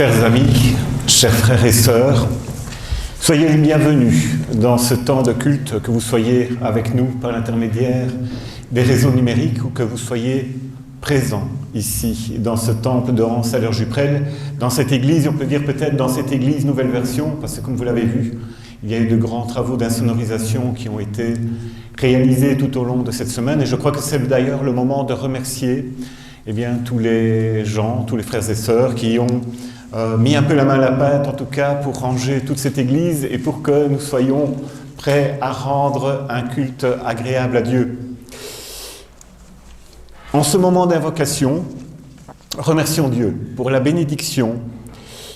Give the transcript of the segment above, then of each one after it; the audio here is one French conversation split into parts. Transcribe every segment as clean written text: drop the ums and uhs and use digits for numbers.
Chers amis, chers frères et sœurs, soyez les bienvenus dans ce temps de culte, que vous soyez avec nous par l'intermédiaire des réseaux numériques ou que vous soyez présents ici, dans ce temple de Anse à l'Heure-Juprel, dans cette église, on peut dire peut-être dans cette église nouvelle version, parce que comme vous l'avez vu, il y a eu de grands travaux d'insonorisation qui ont été réalisés tout au long de cette semaine, et je crois que c'est d'ailleurs le moment de remercier tous les gens, tous les frères et sœurs qui ont mis un peu la main à la pâte, en tout cas, pour ranger toute cette église et pour que nous soyons prêts à rendre un culte agréable à Dieu. En ce moment d'invocation, remercions Dieu pour la bénédiction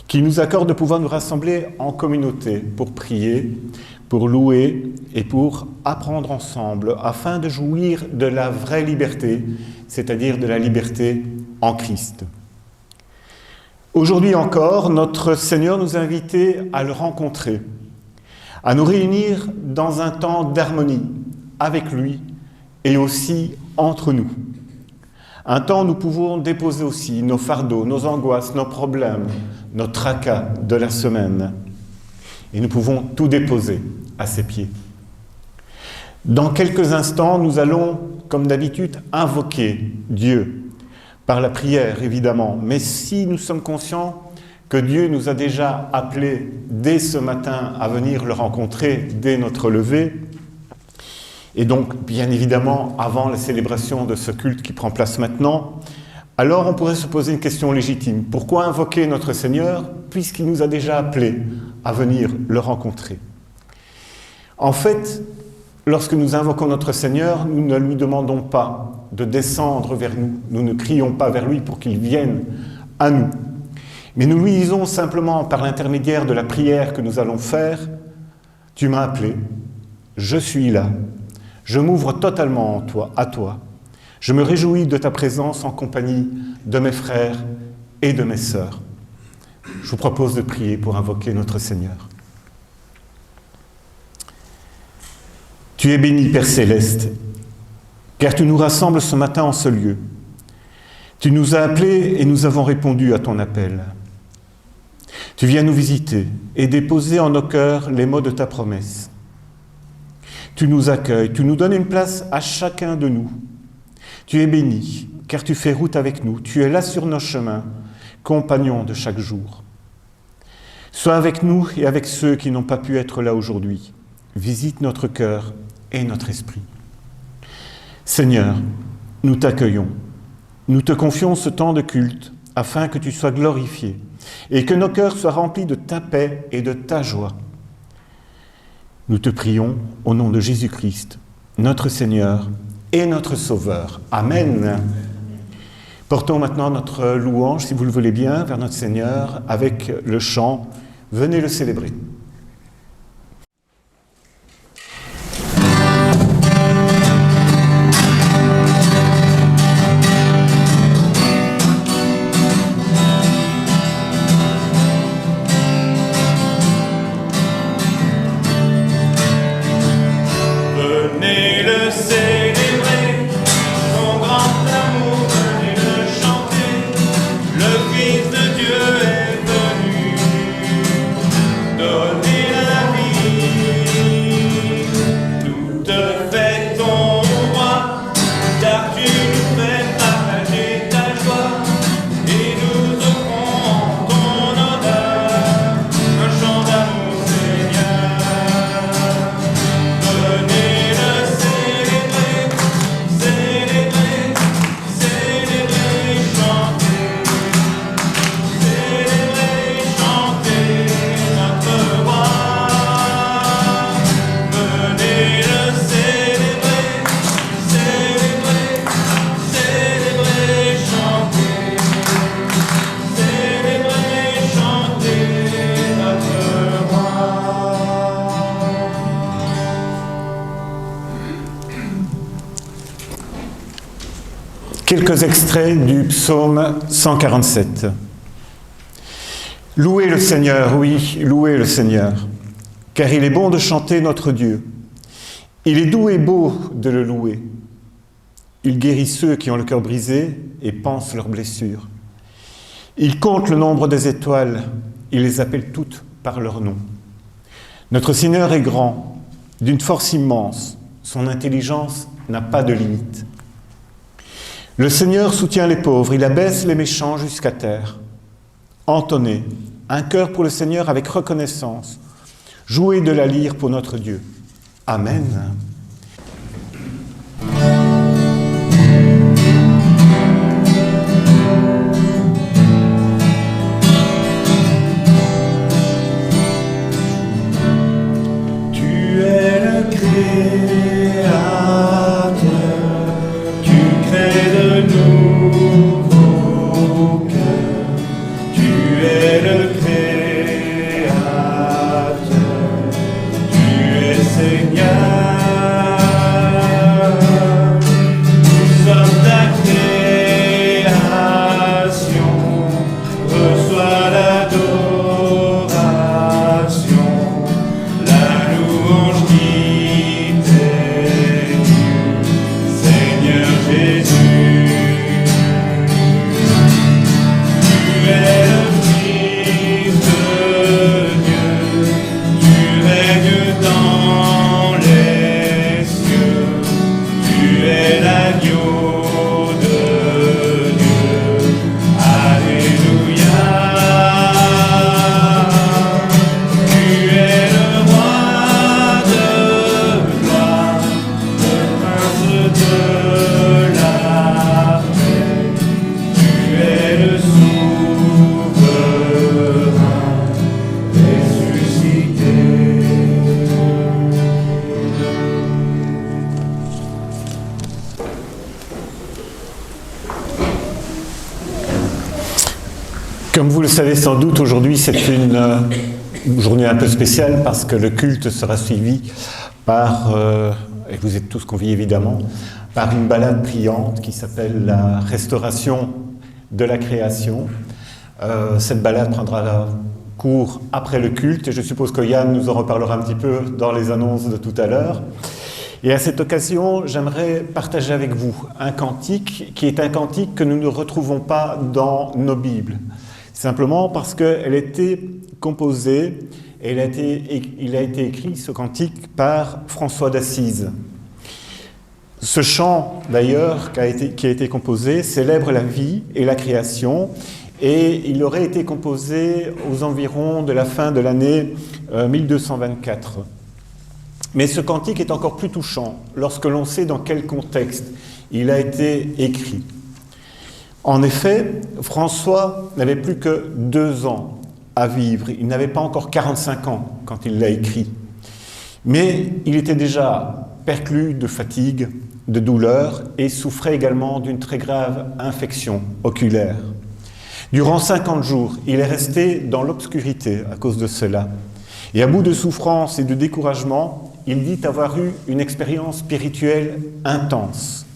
qu'il nous accorde de pouvoir nous rassembler en communauté pour prier, pour louer et pour apprendre ensemble afin de jouir de la vraie liberté, c'est-à-dire de la liberté en Christ. Aujourd'hui encore, notre Seigneur nous a invités à le rencontrer, à nous réunir dans un temps d'harmonie avec lui et aussi entre nous. Un temps où nous pouvons déposer aussi nos fardeaux, nos angoisses, nos problèmes, nos tracas de la semaine. Et nous pouvons tout déposer à ses pieds. Dans quelques instants, nous allons, comme d'habitude, invoquer Dieu. Par la prière, évidemment. Mais si nous sommes conscients que Dieu nous a déjà appelés dès ce matin à venir le rencontrer dès notre lever, et donc, bien évidemment, avant la célébration de ce culte qui prend place maintenant, alors on pourrait se poser une question légitime. Pourquoi invoquer notre Seigneur puisqu'il nous a déjà appelés à venir le rencontrer? En fait, lorsque nous invoquons notre Seigneur, nous ne lui demandons pas de descendre vers nous. Nous ne crions pas vers lui pour qu'il vienne à nous. Mais nous lui disons simplement par l'intermédiaire de la prière que nous allons faire, « Tu m'as appelé, je suis là, je m'ouvre totalement à toi, je me réjouis de ta présence en compagnie de mes frères et de mes sœurs. » Je vous propose de prier pour invoquer notre Seigneur. Tu es béni, Père Céleste, car tu nous rassembles ce matin en ce lieu. Tu nous as appelés et nous avons répondu à ton appel. Tu viens nous visiter et déposer en nos cœurs les mots de ta promesse. Tu nous accueilles, tu nous donnes une place à chacun de nous. Tu es béni, car tu fais route avec nous. Tu es là sur nos chemins, compagnon de chaque jour. Sois avec nous et avec ceux qui n'ont pas pu être là aujourd'hui. Visite notre cœur et notre esprit. Seigneur, nous t'accueillons, nous te confions ce temps de culte afin que tu sois glorifié et que nos cœurs soient remplis de ta paix et de ta joie. Nous te prions au nom de Jésus-Christ, notre Seigneur et notre Sauveur. Amen. Portons maintenant notre louange, si vous le voulez bien, vers notre Seigneur avec le chant « Venez le célébrer ». Quelques extraits du psaume 147. Louez le Seigneur, oui, louez le Seigneur, car il est bon de chanter notre Dieu. Il est doux et beau de le louer. Il guérit ceux qui ont le cœur brisé et pansent leurs blessures. Il compte le nombre des étoiles, il les appelle toutes par leur nom. Notre Seigneur est grand, d'une force immense, son intelligence n'a pas de limite. Le Seigneur soutient les pauvres, il abaisse les méchants jusqu'à terre. Entonnez, un cœur pour le Seigneur avec reconnaissance. Jouez de la lyre pour notre Dieu. Amen. Tu es le Créateur, tu crées de nouveaux cœurs. Tu es le Créateur, tu es Seigneur. Nous sommes ta création, reçois l'adoration, la louange qui t'est due, Seigneur Jésus. Tu es le Fils de Dieu, tu règnes dans les cieux, tu es l'agneau de Dieu. Alléluia. Tu es le roi de gloire, le prince de la paix. Tu es le souverain ressuscité. Comme vous le savez sans doute, aujourd'hui c'est une journée un peu spéciale parce que le culte sera suivi par, et vous êtes tous conviés évidemment, par une balade priante qui s'appelle la restauration de la création. Cette balade prendra cours après le culte et je suppose que Yann nous en reparlera un petit peu dans les annonces de tout à l'heure. Et à cette occasion, j'aimerais partager avec vous un cantique qui est un cantique que nous ne retrouvons pas dans nos Bibles. Simplement parce qu'il a été composé, et il a été écrit, ce cantique, par François d'Assise. Ce chant, d'ailleurs, qui a été composé, célèbre la vie et la création, et il aurait été composé aux environs de la fin de l'année 1224. Mais ce cantique est encore plus touchant lorsque l'on sait dans quel contexte il a été écrit. En effet, François n'avait plus que 2 ans à vivre. Il n'avait pas encore 45 ans quand il l'a écrit. Mais il était déjà perclus de fatigue, de douleur et souffrait également d'une très grave infection oculaire. Durant 50 jours, il est resté dans l'obscurité à cause de cela. Et à bout de souffrance et de découragement, il dit avoir eu une expérience spirituelle intense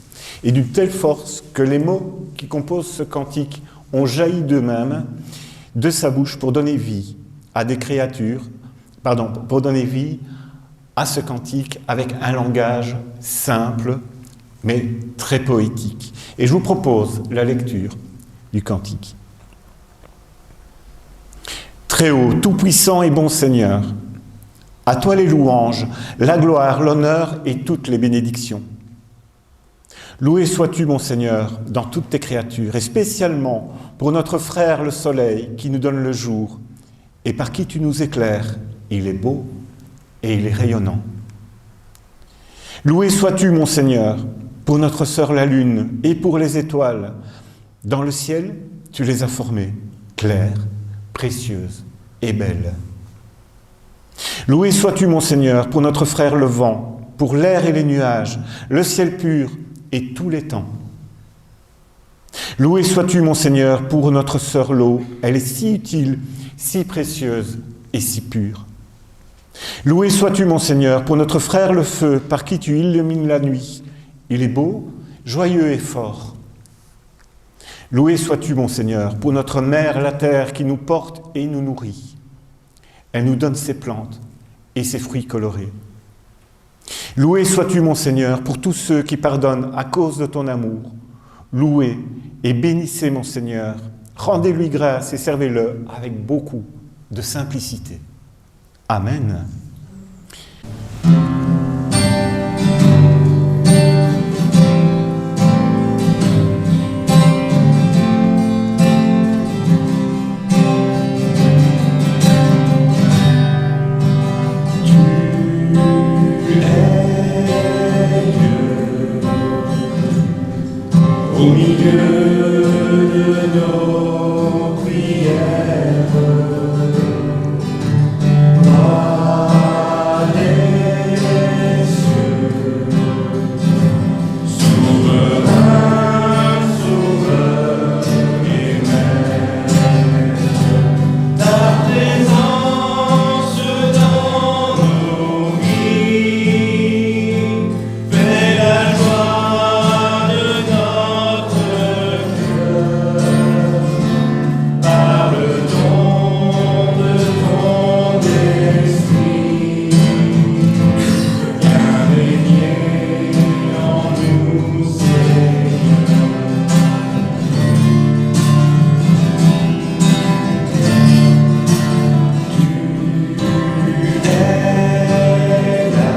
et d'une telle force que les mots qui composent ce cantique ont jailli d'eux-mêmes de sa bouche pour donner vie à des créatures, pour donner vie à ce cantique avec un langage simple mais très poétique. Et je vous propose la lecture du cantique. Très haut, tout-puissant et bon Seigneur, à toi les louanges, la gloire, l'honneur et toutes les bénédictions. Loué sois-tu, mon Seigneur, dans toutes tes créatures, et spécialement pour notre frère le soleil qui nous donne le jour, et par qui tu nous éclaires. Il est beau et il est rayonnant. Loué sois-tu, mon Seigneur, pour notre sœur la lune et pour les étoiles. Dans le ciel, tu les as formées, claires, précieuses et belles. Loué sois-tu, mon Seigneur, pour notre frère le vent, pour l'air et les nuages, le ciel pur et tous les temps. Loué sois-tu, mon Seigneur, pour notre sœur l'eau, elle est si utile, si précieuse et si pure. Loué sois-tu, mon Seigneur, pour notre frère le feu, par qui tu illumines la nuit. Il est beau, joyeux et fort. Loué sois-tu, mon Seigneur, pour notre mère la terre qui nous porte et nous nourrit. Elle nous donne ses plantes et ses fruits colorés. Loué sois-tu, mon Seigneur, pour tous ceux qui pardonnent à cause de ton amour. Loué et bénissez, mon Seigneur, Rendez-lui grâce et servez-le avec beaucoup de simplicité. Amen. Au milieu de nos prières, roi des cieux, souverain, sauveur et maître, ta présence dans nos vies fait la joie de notre cœur, par le don de ton esprit, viens régner en nous, Seigneur. Tu es là,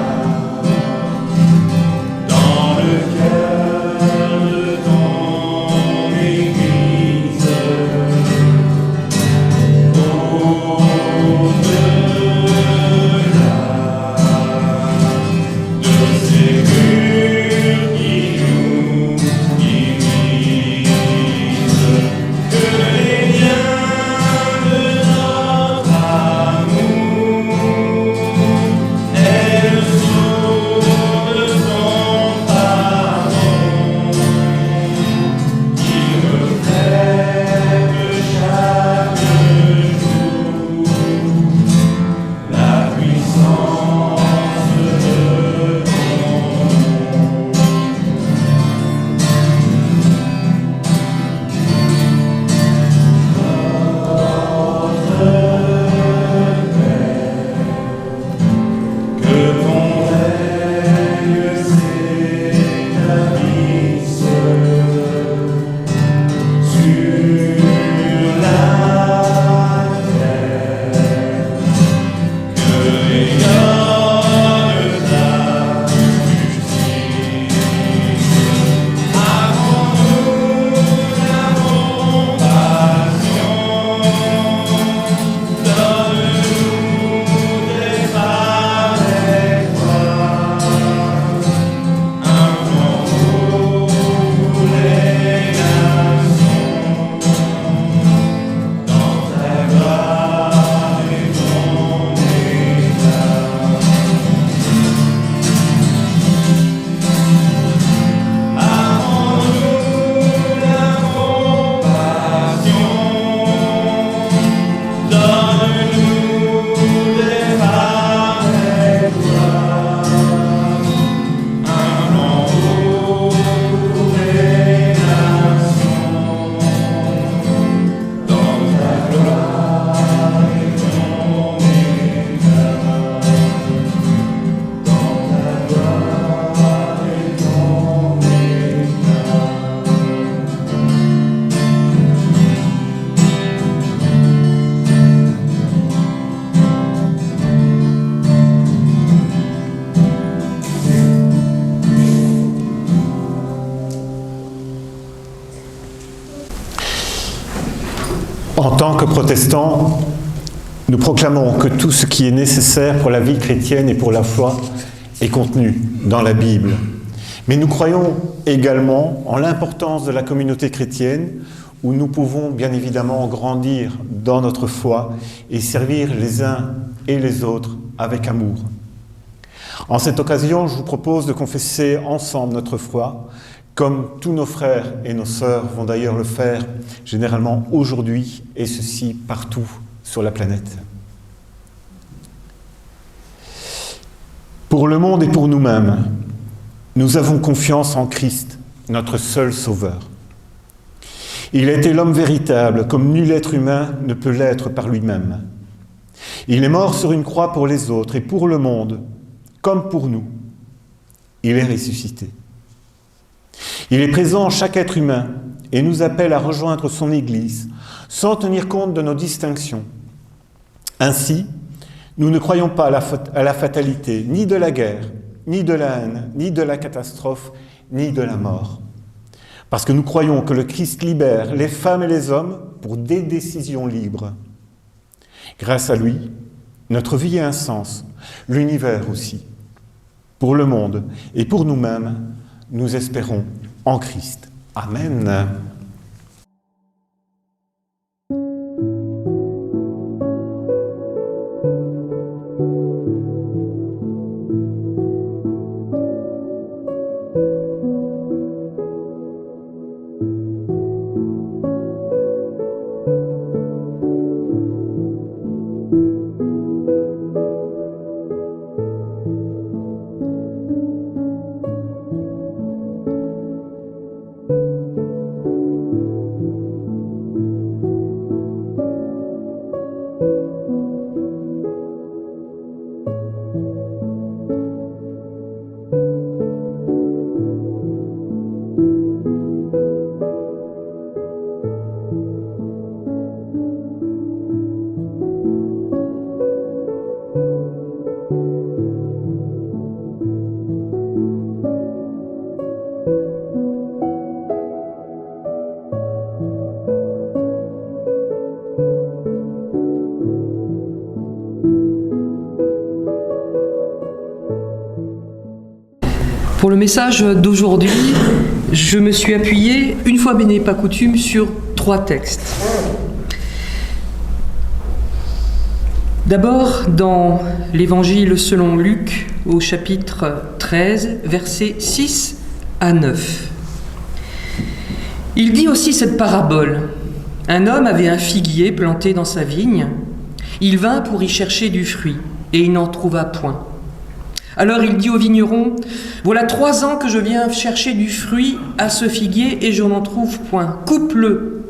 dans le cœur de ton Église, au-delà de ces murs qui nous divisent, que les liens de notre amour aient le sceau de ton pardon, qui reflète chaque jour la puissance de ton nom. Que ton règne s'établisse sur la terre, que rayonne ta justice. Avons-nous la compassion, donne-nous des avec toi, un flambeau pour les nations, dans ta gloire et ton éclat. Avons-nous la compassion, donne-nous des avec toi, un flambeau pour les nations, dans ta gloire et ton éclat, dans ta gloire et ton éclat. En tant que protestants, nous proclamons que tout ce qui est nécessaire pour la vie chrétienne et pour la foi est contenu dans la Bible. Mais nous croyons également en l'importance de la communauté chrétienne, où nous pouvons bien évidemment grandir dans notre foi et servir les uns et les autres avec amour. En cette occasion, je vous propose de confesser ensemble notre foi, comme tous nos frères et nos sœurs vont d'ailleurs le faire généralement aujourd'hui, et ceci partout sur la planète. Pour le monde et pour nous-mêmes, nous avons confiance en Christ, notre seul Sauveur. Il a été l'homme véritable, comme nul être humain ne peut l'être par lui-même. Il est mort sur une croix pour les autres et pour le monde, comme pour nous. Il est ressuscité. Il est présent en chaque être humain et nous appelle à rejoindre son Église sans tenir compte de nos distinctions. Ainsi, nous ne croyons pas à la fatalité, ni de la guerre, ni de la haine, ni de la catastrophe, ni de la mort. Parce que nous croyons que le Christ libère les femmes et les hommes pour des décisions libres. Grâce à lui, notre vie a un sens, l'univers aussi. Pour le monde et pour nous-mêmes, nous espérons en Christ. Amen. Pour le message d'aujourd'hui, je me suis appuyée, une fois mais n'est pas coutume, sur 3 textes. D'abord, dans l'Évangile selon Luc, au chapitre 13, versets 6 à 9. Il dit aussi cette parabole. Un homme avait un figuier planté dans sa vigne. Il vint pour y chercher du fruit, et il n'en trouva point. Alors il dit au vigneron, « Voilà 3 ans que je viens chercher du fruit à ce figuier et je n'en trouve point. Coupe-le.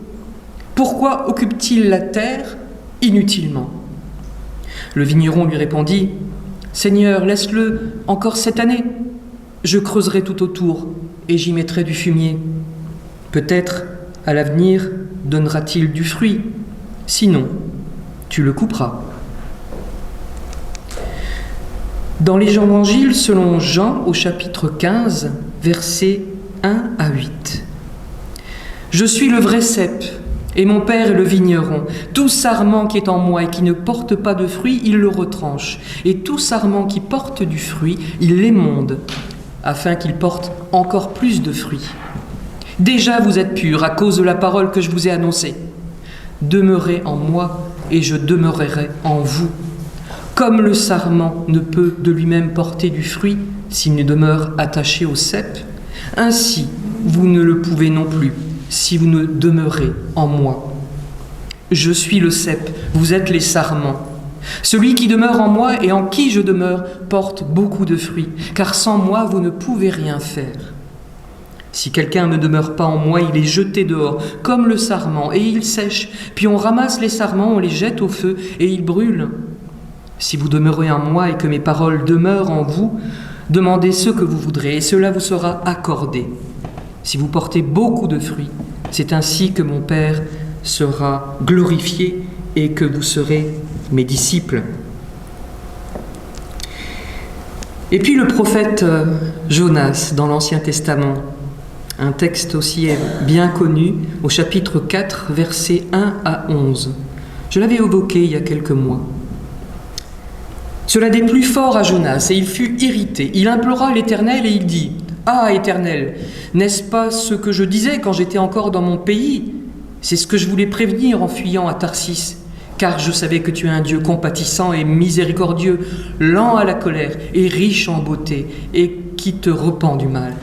Pourquoi occupe-t-il la terre inutilement ?» Le vigneron lui répondit, « Seigneur, laisse-le encore cette année. Je creuserai tout autour et j'y mettrai du fumier. Peut-être, à l'avenir, donnera-t-il du fruit. Sinon, tu le couperas. » Dans les évangiles selon Jean au chapitre 15, versets 1 à 8. « Je suis le vrai cep, et mon Père est le vigneron. Tout sarment qui est en moi et qui ne porte pas de fruit, il le retranche. Et tout sarment qui porte du fruit, il l'émonde, afin qu'il porte encore plus de fruits. Déjà vous êtes purs à cause de la parole que je vous ai annoncée. Demeurez en moi, et je demeurerai en vous. Comme le sarment ne peut de lui-même porter du fruit s'il ne demeure attaché au cep, ainsi vous ne le pouvez non plus si vous ne demeurez en moi. Je suis le cep, vous êtes les sarments. Celui qui demeure en moi et en qui je demeure porte beaucoup de fruits, car sans moi vous ne pouvez rien faire. Si quelqu'un ne demeure pas en moi, il est jeté dehors, comme le sarment, et il sèche. Puis on ramasse les sarments, on les jette au feu, et ils brûlent. Si vous demeurez en moi et que mes paroles demeurent en vous, demandez ce que vous voudrez, et cela vous sera accordé. Si vous portez beaucoup de fruits, c'est ainsi que mon Père sera glorifié et que vous serez mes disciples. » Et puis le prophète Jonas dans l'Ancien Testament, un texte aussi bien connu, au chapitre 4, versets 1 à 11. Je l'avais évoqué il y a quelques mois. Cela déplut fort à Jonas, et il fut irrité. Il implora l'Éternel et il dit, « Ah, Éternel, n'est-ce pas ce que je disais quand j'étais encore dans mon pays ? C'est ce que je voulais prévenir en fuyant à Tarsis, car je savais que tu es un Dieu compatissant et miséricordieux, lent à la colère et riche en beauté, et qui te repent du mal.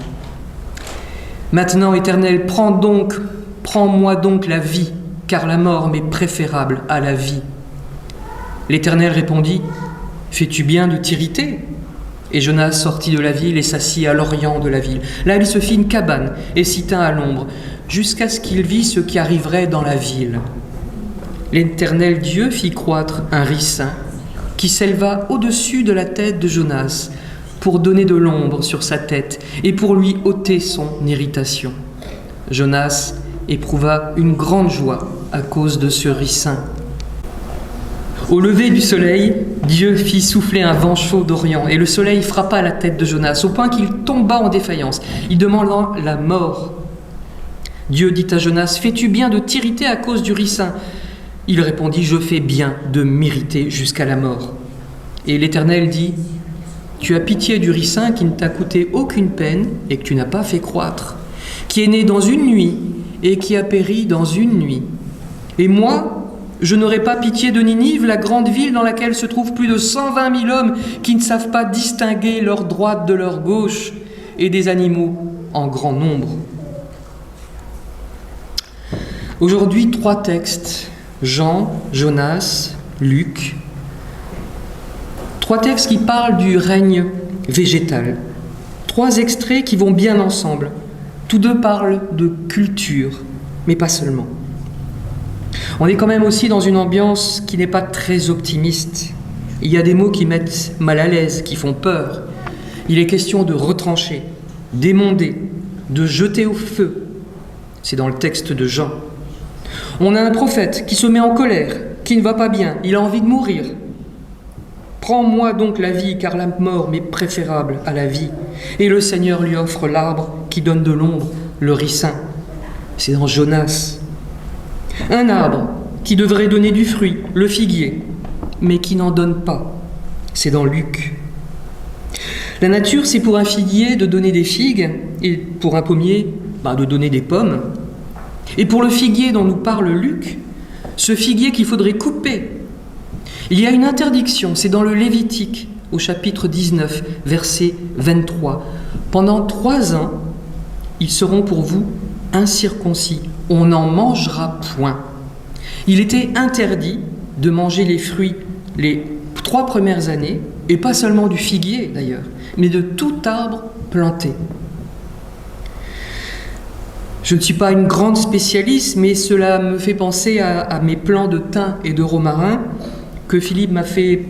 Maintenant, Éternel, prends-moi donc la vie, car la mort m'est préférable à la vie. » L'Éternel répondit, « Fais-tu bien de t'irriter ? » Et Jonas sortit de la ville et s'assit à l'orient de la ville. Là, il se fit une cabane et s'y tint à l'ombre, jusqu'à ce qu'il vît ce qui arriverait dans la ville. L'Éternel Dieu fit croître un ricin qui s'éleva au-dessus de la tête de Jonas, pour donner de l'ombre sur sa tête et pour lui ôter son irritation. Jonas éprouva une grande joie à cause de ce ricin. Au lever du soleil, Dieu fit souffler un vent chaud d'Orient et le soleil frappa la tête de Jonas au point qu'il tomba en défaillance, y demandant la mort. Dieu dit à Jonas, « Fais-tu bien de t'irriter à cause du ricin ?» Il répondit, « Je fais bien de m'irriter jusqu'à la mort. » Et l'Éternel dit, « Tu as pitié du ricin qui ne t'a coûté aucune peine et que tu n'as pas fait croître, qui est né dans une nuit et qui a péri dans une nuit. Et moi, je n'aurai pas pitié de Ninive, la grande ville dans laquelle se trouvent plus de 120 000 hommes qui ne savent pas distinguer leur droite de leur gauche et des animaux en grand nombre. » Aujourd'hui, 3 textes, Jean, Jonas, Luc. 3 textes qui parlent du règne végétal. 3 extraits qui vont bien ensemble. Tous 2 parlent de culture, mais pas seulement. On est quand même aussi dans une ambiance qui n'est pas très optimiste. Il y a des mots qui mettent mal à l'aise, qui font peur. Il est question de retrancher, d'émonder, de jeter au feu. C'est dans le texte de Jean. On a un prophète qui se met en colère, qui ne va pas bien, il a envie de mourir. Prends-moi donc la vie, car la mort m'est préférable à la vie. Et le Seigneur lui offre l'arbre qui donne de l'ombre, le ricin. C'est dans Jonas. Un arbre qui devrait donner du fruit, le figuier, mais qui n'en donne pas. C'est dans Luc. La nature, c'est pour un figuier de donner des figues, et pour un pommier, de donner des pommes. Et pour le figuier dont nous parle Luc, ce figuier qu'il faudrait couper, il y a une interdiction, c'est dans le Lévitique, au chapitre 19, verset 23. Pendant 3 ans, ils seront pour vous incirconcis. On n'en mangera point. Il était interdit de manger les fruits les 3 premières années, et pas seulement du figuier d'ailleurs, mais de tout arbre planté. Je ne suis pas une grande spécialiste, mais cela me fait penser à mes plants de thym et de romarin que Philippe m'a fait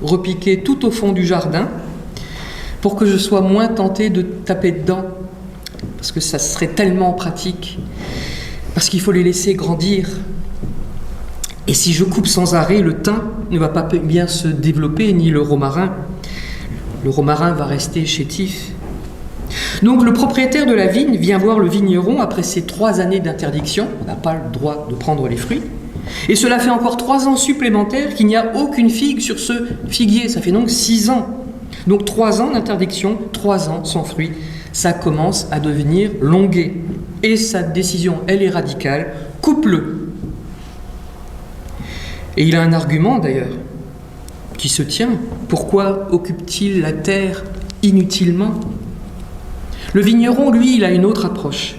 repiquer tout au fond du jardin pour que je sois moins tenté de taper dedans, parce que ça serait tellement pratique, parce qu'il faut les laisser grandir. Et si je coupe sans arrêt, le thym ne va pas bien se développer, ni le romarin. Le romarin va rester chétif. Donc le propriétaire de la vigne vient voir le vigneron après ces 3 années d'interdiction. On n'a pas le droit de prendre les fruits. Et cela fait encore 3 ans supplémentaires qu'il n'y a aucune figue sur ce figuier. Ça fait donc 6 ans. Donc 3 ans d'interdiction, 3 ans sans fruits. Ça commence à devenir longuet. Et sa décision, elle est radicale. Coupe-le. Et il a un argument d'ailleurs, qui se tient. Pourquoi occupe-t-il la terre inutilement ? Le vigneron, lui, il a une autre approche.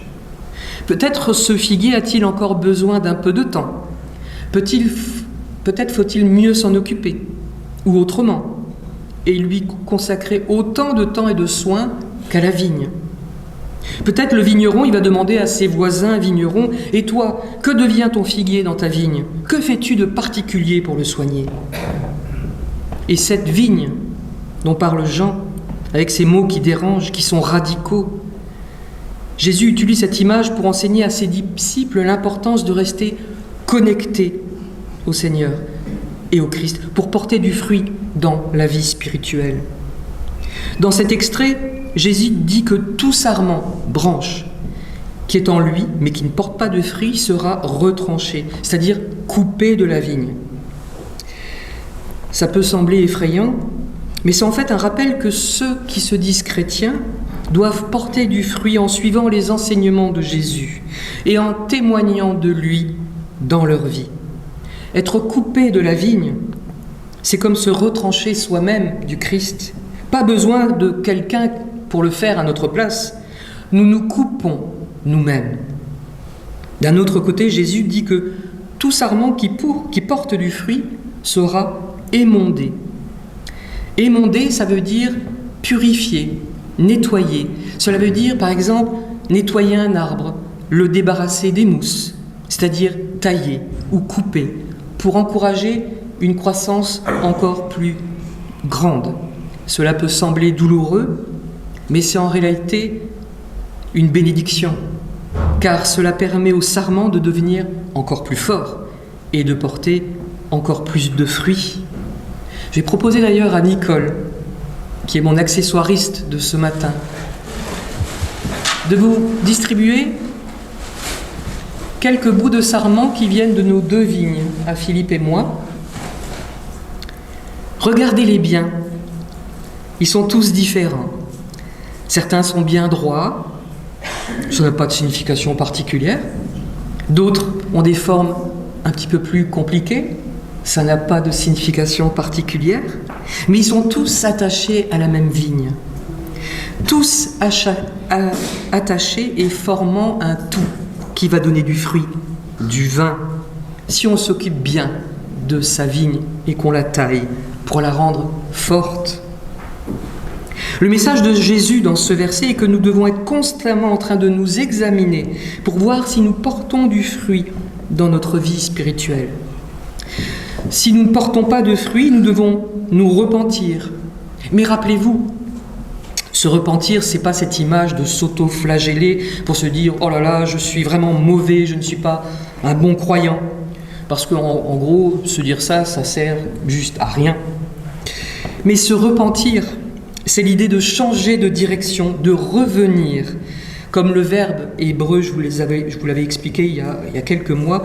Peut-être ce figuier a-t-il encore besoin d'un peu de temps. Peut-être faut-il mieux s'en occuper, ou autrement, et lui consacrer autant de temps et de soins qu'à la vigne. Peut-être le vigneron, il va demander à ses voisins vignerons, « Et toi, que devient ton figuier dans ta vigne ? Que fais-tu de particulier pour le soigner ?» Et cette vigne dont parle Jean, avec ces mots qui dérangent, qui sont radicaux, Jésus utilise cette image pour enseigner à ses disciples l'importance de rester connectés au Seigneur et au Christ, pour porter du fruit dans la vie spirituelle. Dans cet extrait, Jésus dit que tout sarment, branche, qui est en lui, mais qui ne porte pas de fruits, sera retranché, c'est-à-dire coupé de la vigne. Ça peut sembler effrayant, mais c'est en fait un rappel que ceux qui se disent chrétiens doivent porter du fruit en suivant les enseignements de Jésus et en témoignant de lui dans leur vie. Être coupé de la vigne, c'est comme se retrancher soi-même du Christ. Pas besoin de quelqu'un pour le faire à notre place. Nous nous coupons nous-mêmes. D'un autre côté, Jésus dit que tout sarment qui porte du fruit sera émondé. Émonder, ça veut dire purifier, nettoyer. Cela veut dire, par exemple, nettoyer un arbre, le débarrasser des mousses, c'est-à-dire tailler ou couper, pour encourager une croissance encore plus grande. Cela peut sembler douloureux, mais c'est en réalité une bénédiction, car cela permet au sarment de devenir encore plus fort et de porter encore plus de fruits. J'ai proposé d'ailleurs à Nicole, qui est mon accessoiriste de ce matin, de vous distribuer quelques bouts de sarment qui viennent de nos 2 vignes, à Philippe et moi. Regardez-les bien, ils sont tous différents. Certains sont bien droits, ça n'a pas de signification particulière. D'autres ont des formes un petit peu plus compliquées, ça n'a pas de signification particulière. Mais ils sont tous attachés à la même vigne. Tous attachés et formant un tout qui va donner du fruit, du vin, si on s'occupe bien de sa vigne et qu'on la taille pour la rendre forte. Le message de Jésus dans ce verset est que nous devons être constamment en train de nous examiner pour voir si nous portons du fruit dans notre vie spirituelle. Si nous ne portons pas de fruit, nous devons nous repentir. Mais rappelez-vous, se repentir, c'est pas cette image de s'auto-flageller pour se dire « Oh là là, je suis vraiment mauvais, je ne suis pas un bon croyant ». Parce qu'en gros, se dire ça sert juste à rien. Mais se repentir, c'est l'idée de changer de direction, de revenir. Comme le verbe hébreu, je vous l'avais expliqué il y a quelques mois,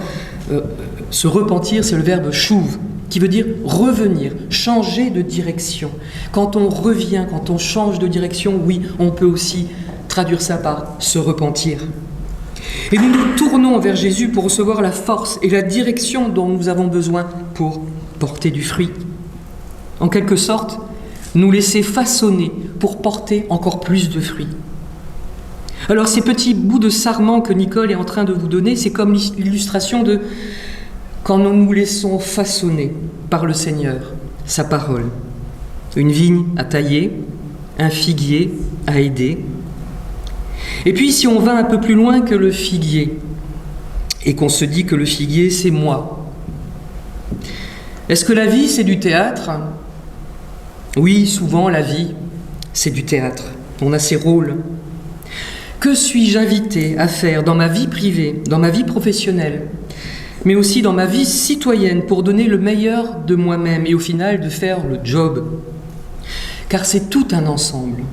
se repentir, c'est le verbe chouv, qui veut dire revenir, changer de direction. Quand on revient, quand on change de direction, oui, on peut aussi traduire ça par se repentir. Et nous nous tournons vers Jésus pour recevoir la force et la direction dont nous avons besoin pour porter du fruit. En quelque sorte, nous laisser façonner pour porter encore plus de fruits. Alors ces petits bouts de sarment que Nicole est en train de vous donner, c'est comme l'illustration de quand nous nous laissons façonner par le Seigneur, sa parole. Une vigne à tailler, un figuier à aider. Et puis si on va un peu plus loin que le figuier, et qu'on se dit que le figuier c'est moi, est-ce que la vie c'est du théâtre ? Oui, souvent la vie c'est du théâtre, on a ses rôles. Que suis-je invité à faire dans ma vie privée, dans ma vie professionnelle, mais aussi dans ma vie citoyenne pour donner le meilleur de moi-même et au final de faire le job ? Car c'est tout un ensemble.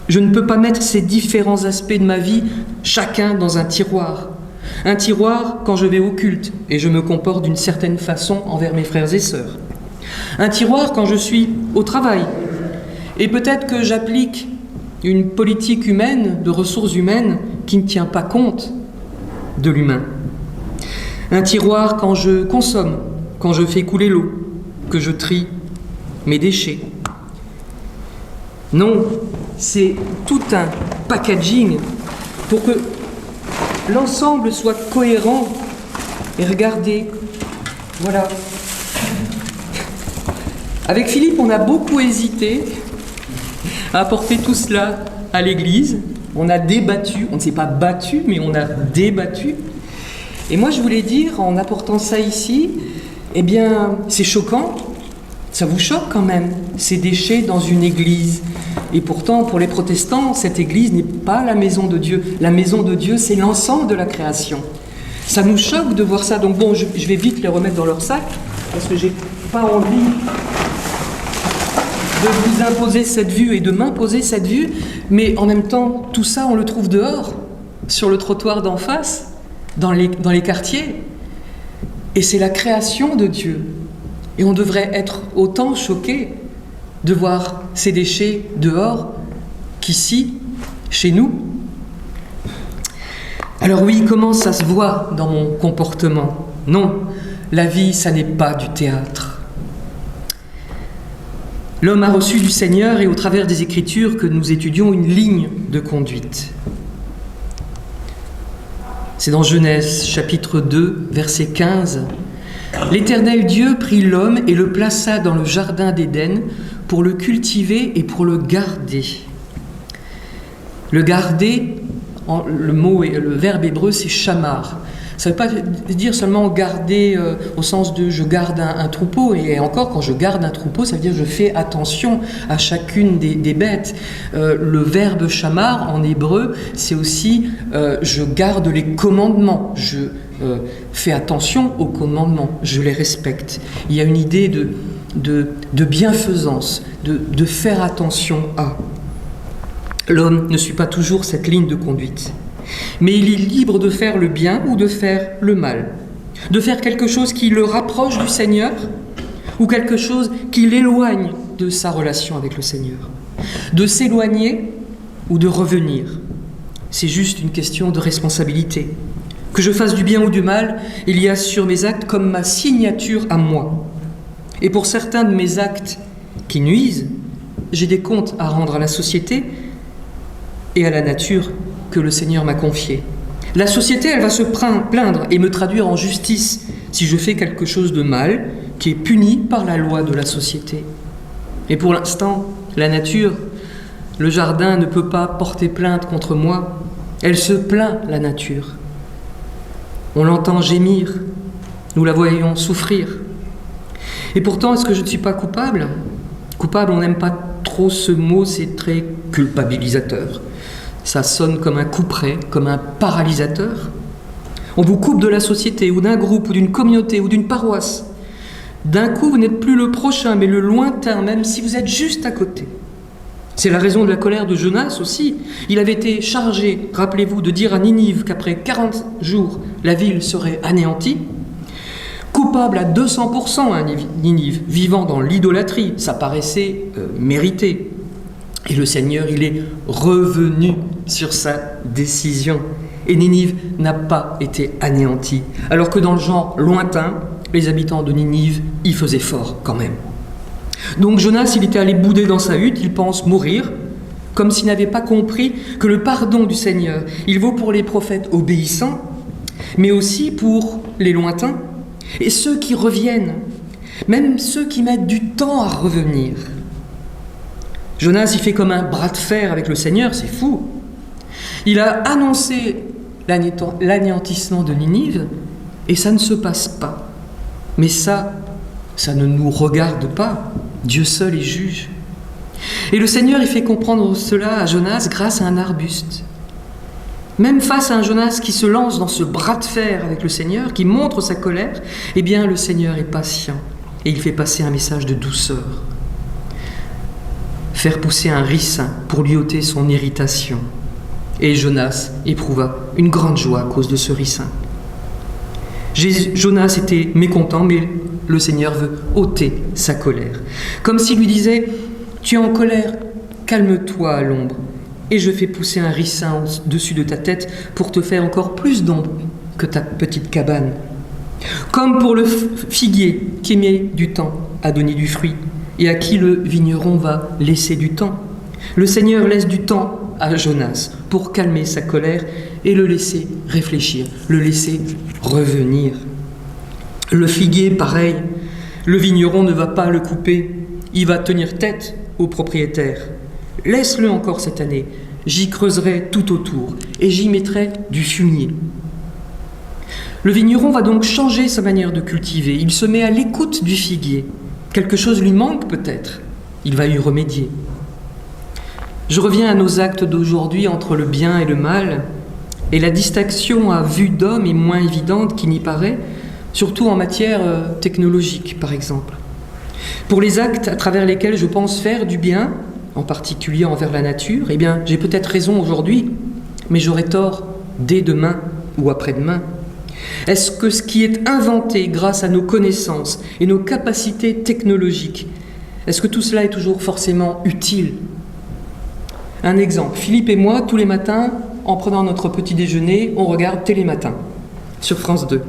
Je ne peux pas mettre ces différents aspects de ma vie, chacun dans un tiroir. Un tiroir quand je vais au culte et je me comporte d'une certaine façon envers mes frères et sœurs. Un tiroir quand je suis au travail et peut-être que j'applique une politique humaine, de ressources humaines, qui ne tient pas compte de l'humain. Un tiroir quand je consomme, quand je fais couler l'eau, que je trie mes déchets. Non, c'est tout un packaging pour que l'ensemble soit cohérent. Et regardez, voilà. Avec Philippe, on a beaucoup hésité à apporter tout cela à l'église. On a débattu, on ne s'est pas battu, mais on a débattu. Et moi, je voulais dire, en apportant ça ici, eh bien, c'est choquant, ça vous choque quand même, ces déchets dans une église. Et pourtant, pour les protestants, cette église n'est pas la maison de Dieu. La maison de Dieu, c'est l'ensemble de la création. Ça nous choque de voir ça. Donc bon, je vais vite les remettre dans leur sac, parce que j'ai pas envie de vous imposer cette vue et de m'imposer cette vue, mais en même temps, tout ça, on le trouve dehors, sur le trottoir d'en face, dans les quartiers. Et c'est la création de Dieu. Et on devrait être autant choqués de voir ces déchets dehors qu'ici, chez nous. Alors oui, comment ça se voit dans mon comportement ? Non, la vie, ça n'est pas du théâtre. L'homme a reçu du Seigneur et au travers des Écritures que nous étudions une ligne de conduite. C'est dans Genèse chapitre 2, verset 15. « L'Éternel Dieu prit l'homme et le plaça dans le jardin d'Éden pour le cultiver et pour le garder. » Le garder le verbe hébreu, c'est shamar. Ça ne veut pas dire seulement garder au sens de je garde un troupeau, et encore quand je garde un troupeau, ça veut dire je fais attention à chacune des bêtes. Le verbe shamar en hébreu, c'est aussi je garde les commandements, je fais attention aux commandements, je les respecte. Il y a une idée de bienfaisance, de faire attention à. L'homme ne suit pas toujours cette ligne de conduite. Mais il est libre de faire le bien ou de faire le mal, de faire quelque chose qui le rapproche du Seigneur ou quelque chose qui l'éloigne de sa relation avec le Seigneur, de s'éloigner ou de revenir. C'est juste une question de responsabilité. Que je fasse du bien ou du mal, il y a sur mes actes comme ma signature à moi. Et pour certains de mes actes qui nuisent, j'ai des comptes à rendre à la société et à la nature que le Seigneur m'a confié. La société, elle va se plaindre et me traduire en justice si je fais quelque chose de mal qui est puni par la loi de la société. Et pour l'instant, la nature, le jardin ne peut pas porter plainte contre moi. Elle se plaint, la nature. On l'entend gémir, nous la voyons souffrir. Et pourtant, est-ce que je ne suis pas coupable ? Coupable, on n'aime pas trop ce mot, c'est très culpabilisateur. Ça sonne comme un couperet, comme un paralysateur. On vous coupe de la société, ou d'un groupe, ou d'une communauté, ou d'une paroisse. D'un coup, vous n'êtes plus le prochain, mais le lointain, même si vous êtes juste à côté. C'est la raison de la colère de Jonas aussi. Il avait été chargé, rappelez-vous, de dire à Ninive qu'après 40 jours, la ville serait anéantie. Coupable à 200% à Ninive, vivant dans l'idolâtrie, ça paraissait mérité. Et le Seigneur, il est revenu sur sa décision. Et Ninive n'a pas été anéantie. Alors que dans le genre lointain, les habitants de Ninive y faisaient fort quand même. Donc Jonas, il était allé bouder dans sa hutte, il pense mourir, comme s'il n'avait pas compris que le pardon du Seigneur, il vaut pour les prophètes obéissants, mais aussi pour les lointains, et ceux qui reviennent, même ceux qui mettent du temps à revenir. Jonas, il fait comme un bras de fer avec le Seigneur, c'est fou. Il a annoncé l'anéantissement de Ninive, et ça ne se passe pas. Mais ça ne nous regarde pas. Dieu seul est juge. Et le Seigneur, il fait comprendre cela à Jonas grâce à un arbuste. Même face à un Jonas qui se lance dans ce bras de fer avec le Seigneur, qui montre sa colère, eh bien le Seigneur est patient et il fait passer un message de douceur. Faire pousser un ricin pour lui ôter son irritation. Et Jonas éprouva une grande joie à cause de ce ricin. Jonas était mécontent, mais le Seigneur veut ôter sa colère. Comme s'il lui disait « Tu es en colère, calme-toi à l'ombre, et je fais pousser un ricin au-dessus de ta tête pour te faire encore plus d'ombre que ta petite cabane. » Comme pour le figuier qui met du temps à donner du fruit, et à qui le vigneron va laisser du temps. Le Seigneur laisse du temps à Jonas pour calmer sa colère et le laisser réfléchir, le laisser revenir. Le figuier, pareil, le vigneron ne va pas le couper, il va tenir tête au propriétaire. Laisse-le encore cette année, j'y creuserai tout autour et j'y mettrai du fumier. Le vigneron va donc changer sa manière de cultiver, il se met à l'écoute du figuier. Quelque chose lui manque peut-être, il va y remédier. Je reviens à nos actes d'aujourd'hui entre le bien et le mal, et la distinction à vue d'homme est moins évidente qu'il n'y paraît, surtout en matière technologique par exemple. Pour les actes à travers lesquels je pense faire du bien, en particulier envers la nature, eh bien j'ai peut-être raison aujourd'hui, mais j'aurai tort dès demain ou après-demain. Est-ce que ce qui est inventé grâce à nos connaissances et nos capacités technologiques, est-ce que tout cela est toujours forcément utile ? Un exemple, Philippe et moi, tous les matins, en prenant notre petit déjeuner, on regarde Télématin sur France 2.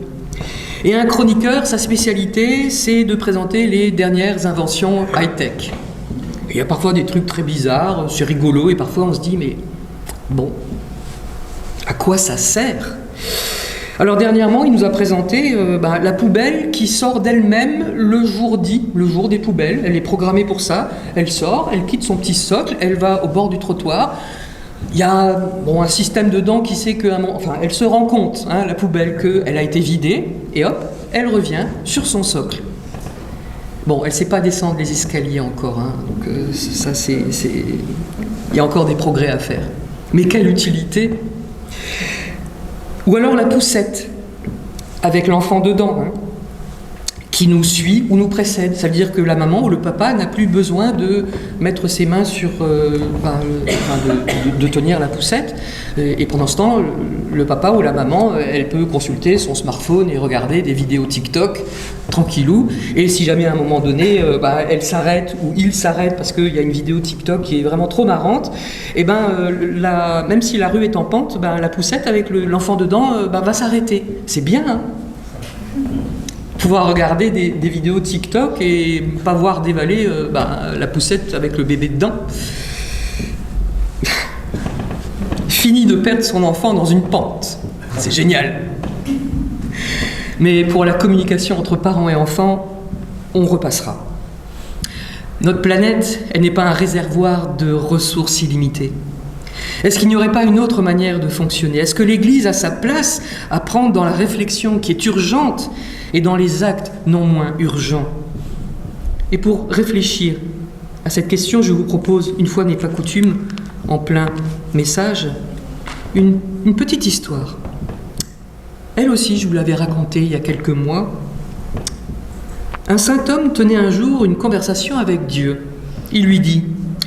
Et un chroniqueur, sa spécialité, c'est de présenter les dernières inventions high-tech. Il y a parfois des trucs très bizarres, c'est rigolo, et parfois on se dit, mais bon, à quoi ça sert ? Alors dernièrement, il nous a présenté la poubelle qui sort d'elle-même le jour dit, le jour des poubelles. Elle est programmée pour ça. Elle sort, elle quitte son petit socle, elle va au bord du trottoir, Il y a un système dedans qui sait que, elle se rend compte, la poubelle, qu'elle a été vidée, et hop, elle revient sur son socle. Bon, elle ne sait pas descendre les escaliers encore, donc ça c'est... Il y a encore des progrès à faire. Mais quelle utilité! Ou alors la poussette, avec l'enfant dedans, qui nous suit ou nous précède. Ça veut dire que la maman ou le papa n'a plus besoin de mettre ses mains sur... de tenir la poussette. Et pendant ce temps, le papa ou la maman, elle peut consulter son smartphone et regarder des vidéos TikTok, tranquillou. Et si jamais à un moment donné, elle s'arrête ou il s'arrête parce qu'il y a une vidéo TikTok qui est vraiment trop marrante, et même si la rue est en pente, la poussette avec l'enfant dedans va s'arrêter. C'est bien, hein. Pouvoir regarder des vidéos TikTok et pas voir dévaler la poussette avec le bébé dedans. Fini de perdre son enfant dans une pente. C'est génial. Mais pour la communication entre parents et enfants, on repassera. Notre planète, elle n'est pas un réservoir de ressources illimitées. Est-ce qu'il n'y aurait pas une autre manière de fonctionner? Est-ce que l'Église a sa place à prendre dans la réflexion qui est urgente et dans les actes non moins urgents? Et pour réfléchir à cette question, je vous propose, une fois n'est pas coutume, en plein message, une petite histoire. Elle aussi, je vous l'avais racontée il y a quelques mois. Un saint homme tenait un jour une conversation avec Dieu. Il lui dit: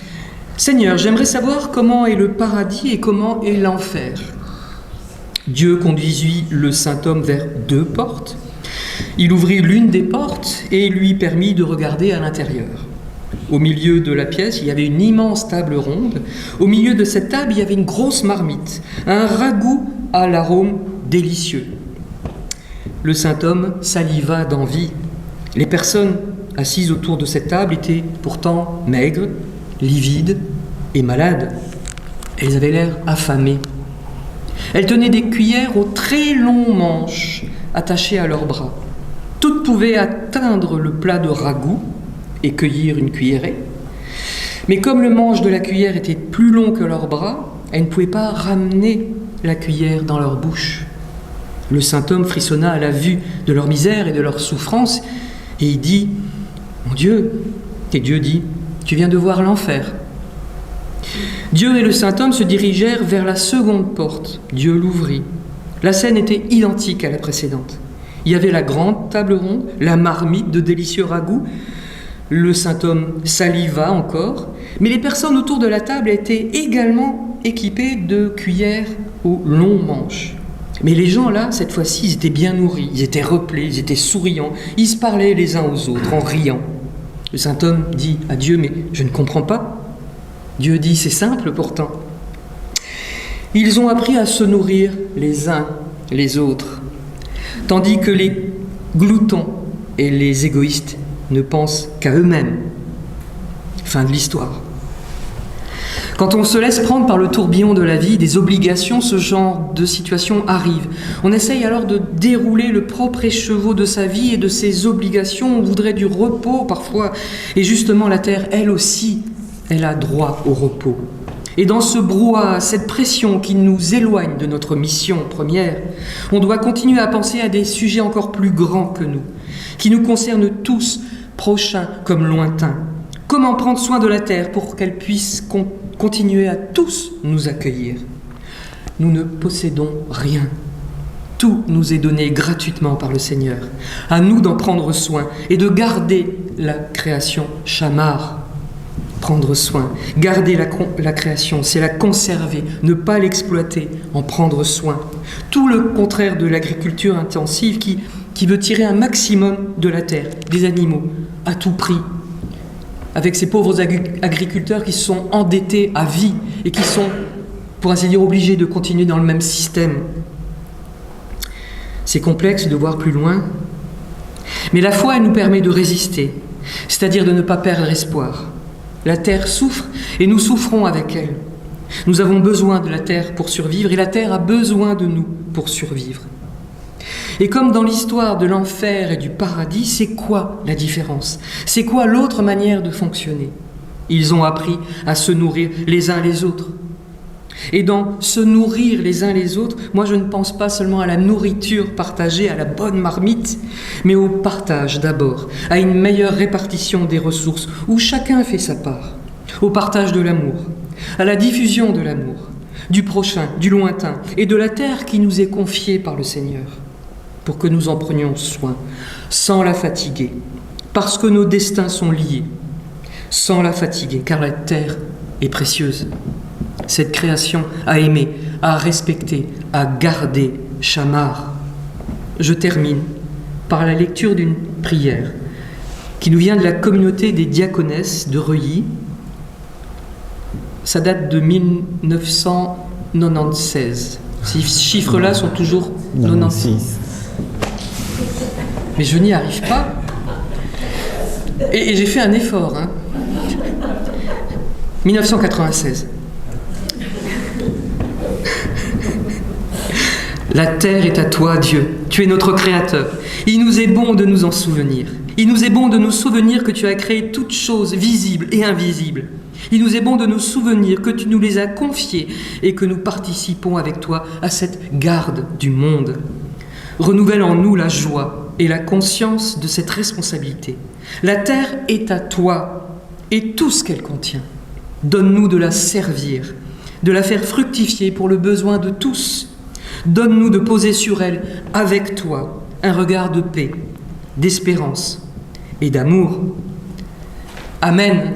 « Seigneur, j'aimerais savoir comment est le paradis et comment est l'enfer. » Dieu conduisit le saint homme vers 2 portes. Il ouvrit l'une des portes et lui permit de regarder à l'intérieur. Au milieu de la pièce, il y avait une immense table ronde. Au milieu de cette table, il y avait une grosse marmite, un ragoût à l'arôme délicieux. Le saint homme saliva d'envie. Les personnes assises autour de cette table étaient pourtant maigres, livides et malades. Elles avaient l'air affamées. Elles tenaient des cuillères aux très longs manches attachées à leurs bras. Toutes pouvaient atteindre le plat de ragoût et cueillir une cuillerée. Mais comme le manche de la cuillère était plus long que leurs bras, elles ne pouvaient pas ramener la cuillère dans leur bouche. Le saint homme frissonna à la vue de leur misère et de leur souffrance, et il dit: « Mon Dieu !» Et Dieu dit: « Tu viens de voir l'enfer. » Dieu et le saint homme se dirigèrent vers la seconde porte. Dieu l'ouvrit. La scène était identique à la précédente. Il y avait la grande table ronde, la marmite de délicieux ragoûts. Le saint homme saliva encore, mais les personnes autour de la table étaient également équipées de cuillères aux longs manches. Mais les gens là, cette fois-ci, ils étaient bien nourris, ils étaient replets, ils étaient souriants, ils se parlaient les uns aux autres en riant. Le saint homme dit à Dieu: « Mais je ne comprends pas. » Dieu dit: « C'est simple pourtant. Ils ont appris à se nourrir les uns les autres, tandis que les gloutons et les égoïstes ne pensent qu'à eux-mêmes. » Fin de l'histoire. Quand on se laisse prendre par le tourbillon de la vie, des obligations, ce genre de situation arrive. On essaye alors de dérouler le propre écheveau de sa vie et de ses obligations. On voudrait du repos parfois. Et justement, la terre, elle aussi, elle a droit au repos. Et dans ce brouhaha, cette pression qui nous éloigne de notre mission première, on doit continuer à penser à des sujets encore plus grands que nous, qui nous concernent tous, prochains comme lointains. Comment prendre soin de la terre pour qu'elle puisse continuer à tous nous accueillir? Nous ne possédons rien. Tout nous est donné gratuitement par le Seigneur. À nous d'en prendre soin et de garder la création chamar. Prendre soin, garder la création, c'est la conserver, ne pas l'exploiter, en prendre soin. Tout le contraire de l'agriculture intensive qui veut tirer un maximum de la terre, des animaux, à tout prix. Avec ces pauvres agriculteurs qui se sont endettés à vie et qui sont, pour ainsi dire, obligés de continuer dans le même système. C'est complexe de voir plus loin, mais la foi, elle nous permet de résister, c'est-à-dire de ne pas perdre espoir. La terre souffre et nous souffrons avec elle. Nous avons besoin de la terre pour survivre et la terre a besoin de nous pour survivre. Et comme dans l'histoire de l'enfer et du paradis, c'est quoi la différence? C'est quoi l'autre manière de fonctionner? Ils ont appris à se nourrir les uns les autres. Et dans se nourrir les uns les autres, moi je ne pense pas seulement à la nourriture partagée, à la bonne marmite, mais au partage d'abord, à une meilleure répartition des ressources, où chacun fait sa part, au partage de l'amour, à la diffusion de l'amour, du prochain, du lointain, et de la terre qui nous est confiée par le Seigneur, pour que nous en prenions soin, sans la fatiguer, parce que nos destins sont liés, sans la fatiguer, car la terre est précieuse. Cette création à aimer, à respecter, à garder, Shamar. Je termine par la lecture d'une prière qui nous vient de la communauté des diaconesses de Reuilly. Ça date de 1996. Ces chiffres-là sont toujours 96. Mais je n'y arrive pas. Et j'ai fait un effort. 1996. La terre est à toi, Dieu. Tu es notre Créateur. Il nous est bon de nous en souvenir. Il nous est bon de nous souvenir que tu as créé toutes choses visibles et invisibles. Il nous est bon de nous souvenir que tu nous les as confiées et que nous participons avec toi à cette garde du monde. Renouvelle en nous la joie et la conscience de cette responsabilité. La terre est à toi et tout ce qu'elle contient. Donne-nous de la servir, de la faire fructifier pour le besoin de tous. Donne-nous de poser sur elle, avec toi, un regard de paix, d'espérance et d'amour. Amen.